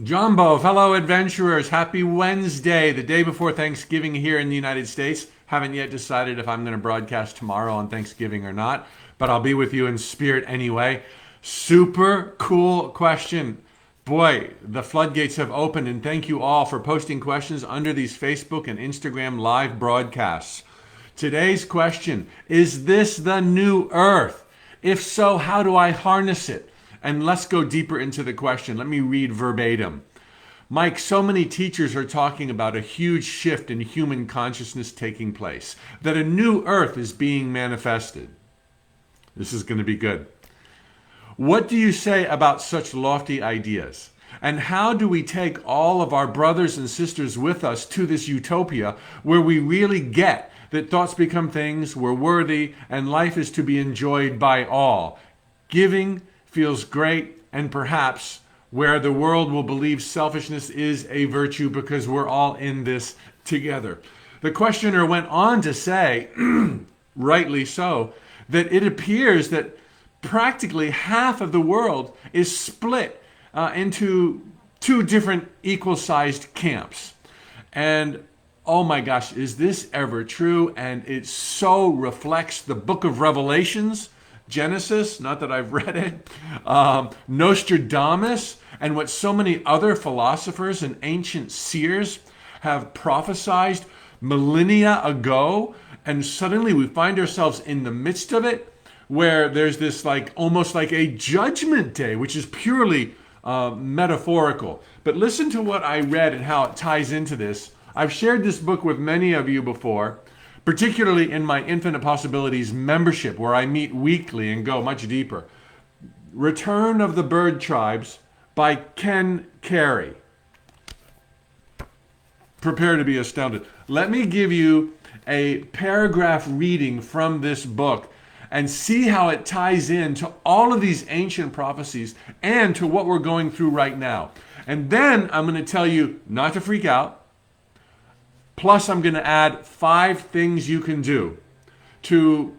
Jumbo, fellow adventurers, happy Wednesday, the day before Thanksgiving here in the United States. Haven't yet decided if I'm going to broadcast tomorrow on Thanksgiving or not, but I'll be with you in spirit anyway. Super cool question. Boy, the floodgates have opened, and thank you all for posting questions under these Facebook and Instagram live broadcasts. Today's question: is this the new earth? If so, how do I harness it? And let's go deeper into the question. Let me read verbatim. Mike, so many teachers are talking about a huge shift in human consciousness taking place, that a new earth is being manifested. This is going to be good. What do you say about such lofty ideas? And how do we take all of our brothers and sisters with us to this utopia where we really get that thoughts become things, we're worthy, and life is to be enjoyed by all? Giving feels great, and perhaps where the world will believe selfishness is a virtue because we're all in this together. The questioner went on to say, rightly so, that it appears that practically half of the world is split into two different equal-sized camps. And oh my gosh, is this ever true? And it so reflects the book of Revelations, Genesis, not that I've read it, Nostradamus, and what so many other philosophers and ancient seers have prophesied millennia ago. And suddenly we find ourselves in the midst of it, where there's this almost like a judgment day, which is purely metaphorical. But listen to what I read and how it ties into this. I've shared this book with many of you before, particularly in my Infinite Possibilities membership, where I meet weekly and go much deeper. Return of the Bird Tribes by Ken Carey. Prepare to be astounded. Let me give you a paragraph reading from this book and see how it ties in to all of these ancient prophecies and to what we're going through right now. And then I'm going to tell you not to freak out. Plus, I'm going to add 5 things you can do to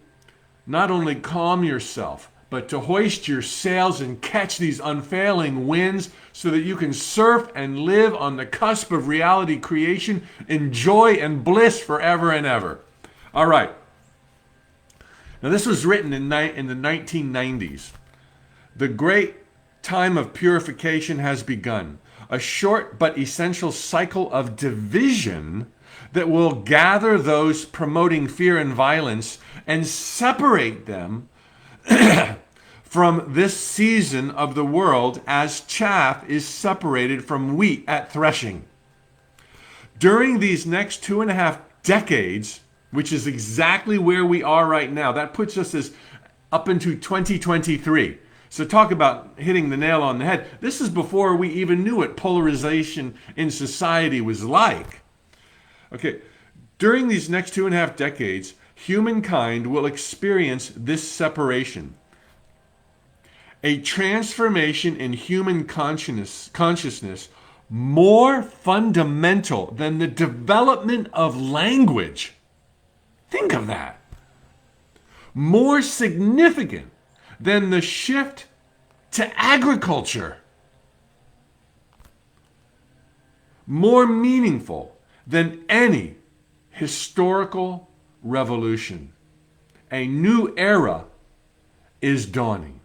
not only calm yourself, but to hoist your sails and catch these unfailing winds so that you can surf and live on the cusp of reality creation in joy and bliss forever and ever. All right. Now, this was written in the 1990s. The great time of purification has begun. A short but essential cycle of division that will gather those promoting fear and violence and separate them from this season of the world as chaff is separated from wheat at threshing. During these next 2.5 decades, which is exactly where we are right now, that puts us as up into 2023. So talk about hitting the nail on the head. This is before we even knew what polarization in society was like. Okay, during these next 2.5 decades, humankind will experience this separation. A transformation in human consciousness more fundamental than the development of language. Think of that. More significant than the shift to agriculture. More meaningful than any historical revolution. A new era is dawning.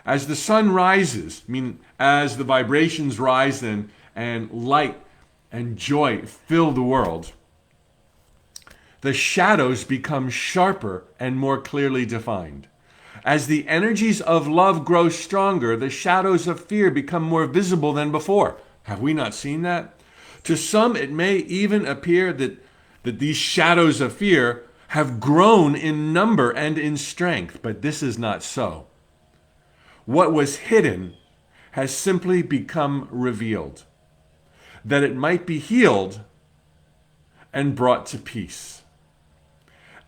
As the sun rises, as the vibrations rise and light and joy fill the world, the shadows become sharper and more clearly defined. As the energies of love grow stronger, the shadows of fear become more visible than before. Have we not seen that? To some, it may even appear that these shadows of fear have grown in number and in strength, but this is not so. What was hidden has simply become revealed, that it might be healed and brought to peace.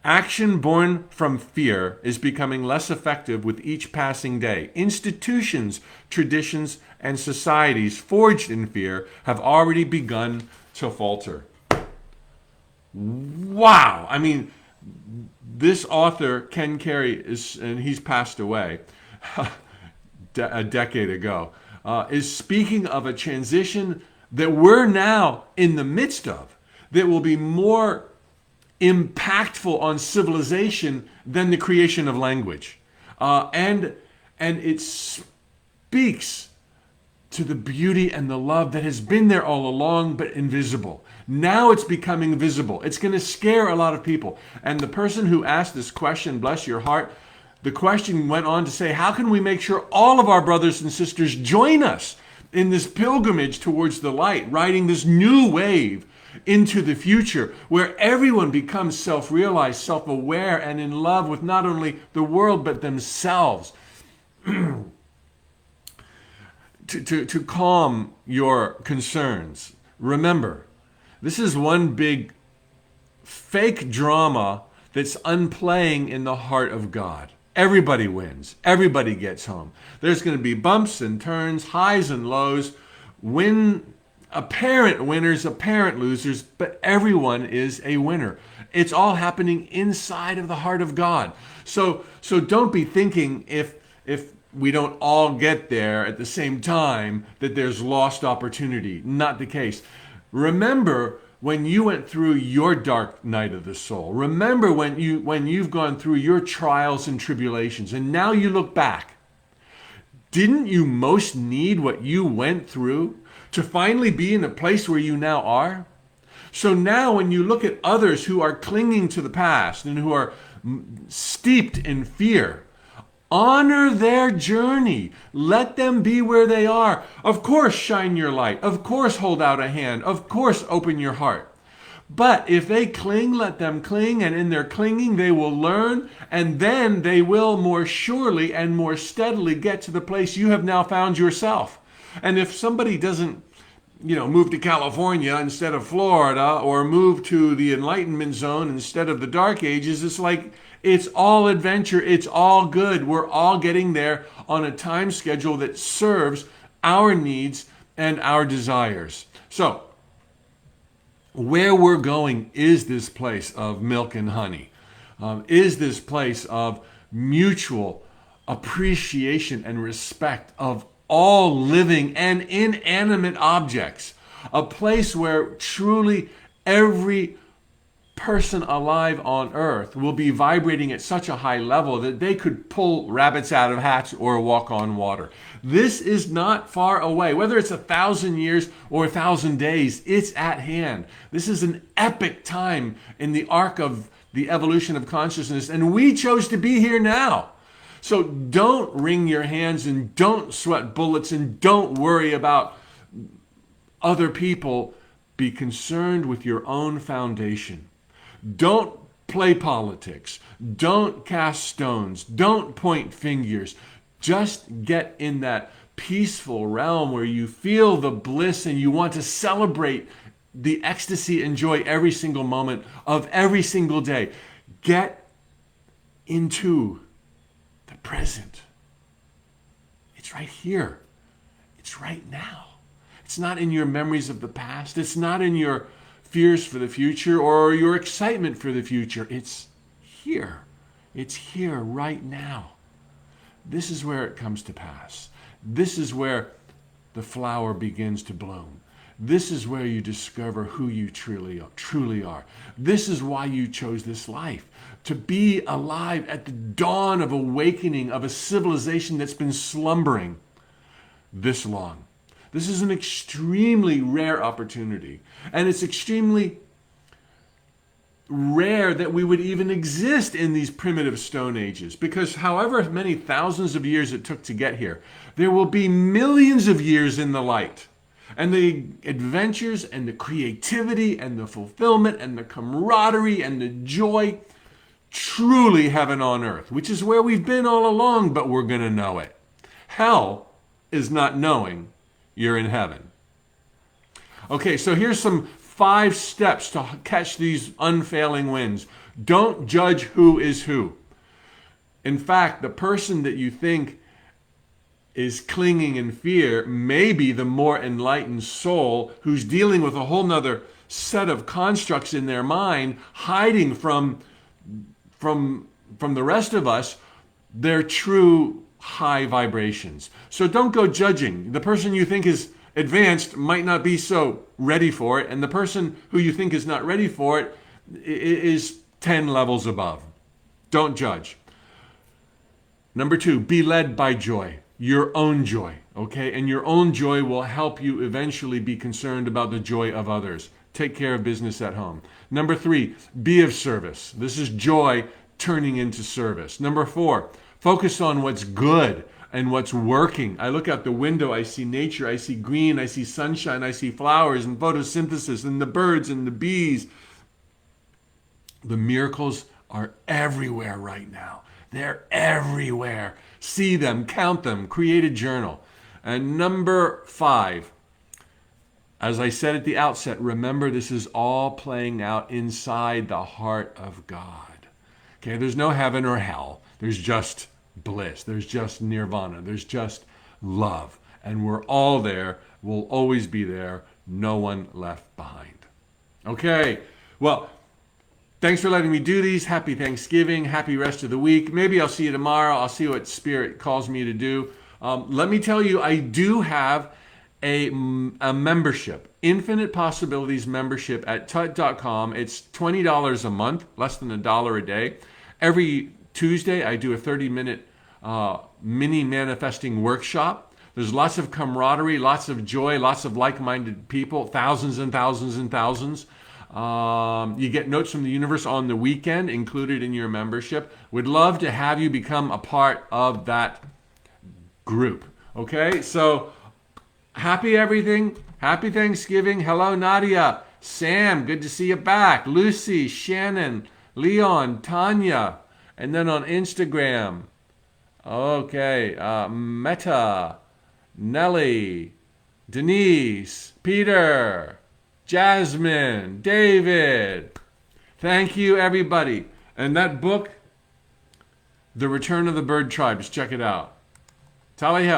Action born from fear is becoming less effective with each passing day. Institutions, traditions, and societies forged in fear have already begun to falter. Wow! I mean, this author, Ken Carey, and he's passed away a decade ago. is speaking of a transition that we're now in the midst of that will be more impactful on civilization than the creation of language. And it speaks to the beauty and the love that has been there all along, but invisible. Now it's becoming visible. It's going to scare a lot of people. And the person who asked this question, bless your heart, the question went on to say, how can we make sure all of our brothers and sisters join us in this pilgrimage towards the light, riding this new wave into the future where everyone becomes self-realized, self-aware, and in love with not only the world but themselves. To calm your concerns, remember, this is one big fake drama that's unplaying in the heart of God. Everybody wins. Everybody gets home. There's going to be bumps and turns, highs and lows, apparent winners, apparent losers, but everyone is a winner. It's all happening inside of the heart of God. So don't be thinking if we don't all get there at the same time that there's lost opportunity. Not the case. Remember when you went through your dark night of the soul. Remember when you've gone through your trials and tribulations, and now you look back. Didn't you most need what you went through to finally be in the place where you now are? So now when you look at others who are clinging to the past and who are steeped in fear, honor their journey. Let them be where they are. Of course, shine your light. Of course, hold out a hand. Of course, open your heart. But if they cling, let them cling, and in their clinging they will learn, and then they will more surely and more steadily get to the place you have now found yourself. And if somebody doesn't, move to California instead of Florida, or move to the Enlightenment Zone instead of the Dark Ages, it's like it's all adventure. It's all good. We're all getting there on a time schedule that serves our needs and our desires. So, where we're going is this place of milk and honey, is this place of mutual appreciation and respect of all living and inanimate objects, a place where truly every person alive on earth will be vibrating at such a high level that they could pull rabbits out of hats or walk on water. This is not far away. Whether it's 1,000 years or 1,000 days, it's at hand. This is an epic time in the arc of the evolution of consciousness, and we chose to be here now. So don't wring your hands and don't sweat bullets and don't worry about other people. Be concerned with your own foundation. Don't play politics. Don't cast stones. Don't point fingers. Just get in that peaceful realm where you feel the bliss and you want to celebrate the ecstasy and joy every single moment of every single day. Get into the present. It's right here. It's right now. It's not in your memories of the past. It's not in your fears for the future or your excitement for the future. It's here. It's here right now. This is where it comes to pass. This is where the flower begins to bloom. This is where you discover who you truly are. This is why you chose this life, to be alive at the dawn of awakening of a civilization that's been slumbering this long. This is an extremely rare opportunity, and it's extremely rare that we would even exist in these primitive stone ages, because however many thousands of years it took to get here, there will be millions of years in the light. And the adventures and the creativity and the fulfillment and the camaraderie and the joy, truly heaven on earth, which is where we've been all along, but we're going to know it. Hell is not knowing you're in heaven. Okay, so here's some 5 steps to catch these unfailing winds. Don't judge who is who. In fact, the person that you think is clinging in fear may be the more enlightened soul who's dealing with a whole nother set of constructs in their mind, hiding from the rest of us their true high vibrations. So don't go judging. The person you think is advanced might not be so ready for it, and the person who you think is not ready for it is 10 levels above. Don't judge. Number 2, be led by joy, your own joy, okay? And your own joy will help you eventually be concerned about the joy of others. Take care of business at home. Number 3, be of service. This is joy turning into service. Number 4, focus on what's good and what's working. I look out the window, I see nature, I see green, I see sunshine, I see flowers and photosynthesis and the birds and the bees. The miracles are everywhere right now. They're everywhere. See them, count them, create a journal. And number 5, as I said at the outset, remember this is all playing out inside the heart of God. Okay, there's no heaven or hell. There's just bliss. There's just nirvana. There's just love. And we're all there. We'll always be there. No one left behind. Okay, well, thanks for letting me do these. Happy Thanksgiving. Happy rest of the week. Maybe I'll see you tomorrow. I'll see what Spirit calls me to do. Let me tell you, I do have a membership, Infinite Possibilities membership at tut.com. It's $20 a month, less than $1 a day. Every Tuesday, I do a 30-minute mini manifesting workshop. There's lots of camaraderie, lots of joy, lots of like-minded people, thousands and thousands and thousands. You get notes from the universe on the weekend included in your membership. Would love to have you become a part of that group. Okay, so happy everything. Happy Thanksgiving. Hello, Nadia. Sam, good to see you back. Lucy, Shannon, Leon, Tanya. And then on Instagram, okay, Meta, Nelly, Denise, Peter, Jasmine, David. Thank you, everybody. And that book, The Return of the Bird Tribes, check it out. Tally ho.